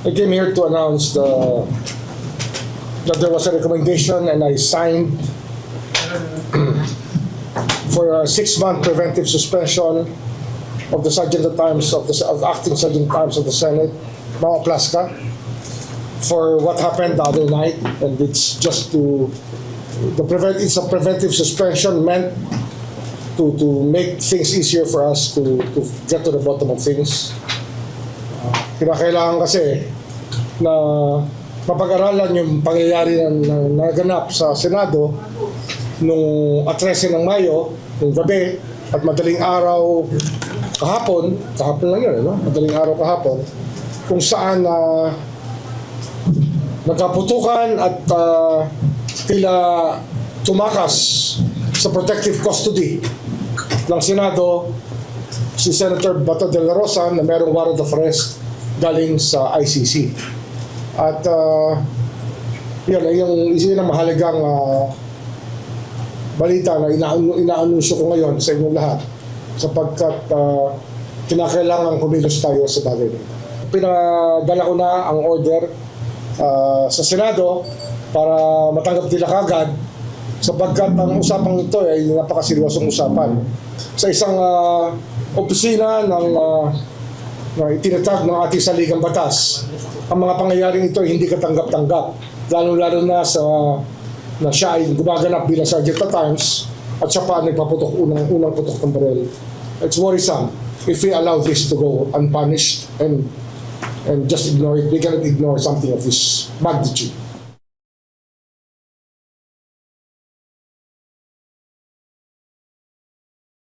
I came here to announce that there was a recommendation and I signed for a 6-month preventive suspension of the Sergeant at Arms of Acting Sergeant at Arms of the Senate, Mama Plaska, for what happened the other night, and it's just it's a preventive suspension meant to make things easier for us to get to the bottom of things. Kinakailangan kasi na mapag-aralan yung pangyayari na naganap sa Senado nung 13 ng Mayo, nung gabi, at madaling araw kahapon lang yun, no? Madaling araw kahapon, kung saan nagkaputukan at tila tumakas sa protective custody ng Senado si Senator Bato de la Rosa na merong warrant of arrest galing sa ICC. At yun ang mahalagang balita na inaanunsyo ko ngayon sa inyong lahat sapagkat kinakailangan kumilos tayo sa bagay nito. Pinadala ko na ang order sa Senado para matanggap nila kagad sapagkat ang usapang ito ay napakaseryosong usapan. Sa isang opisina na itinatag ng ating saligang batas, ang mga pangyayaring ito ay hindi katanggap-tanggap, lalo-lalo na na siya ay gumaganap bilang Sergeant at Arms at siya pa nagpaputok, unang putok ng baril. It's worrisome if we allow this to go unpunished and just ignore it. We cannot ignore something of this magnitude.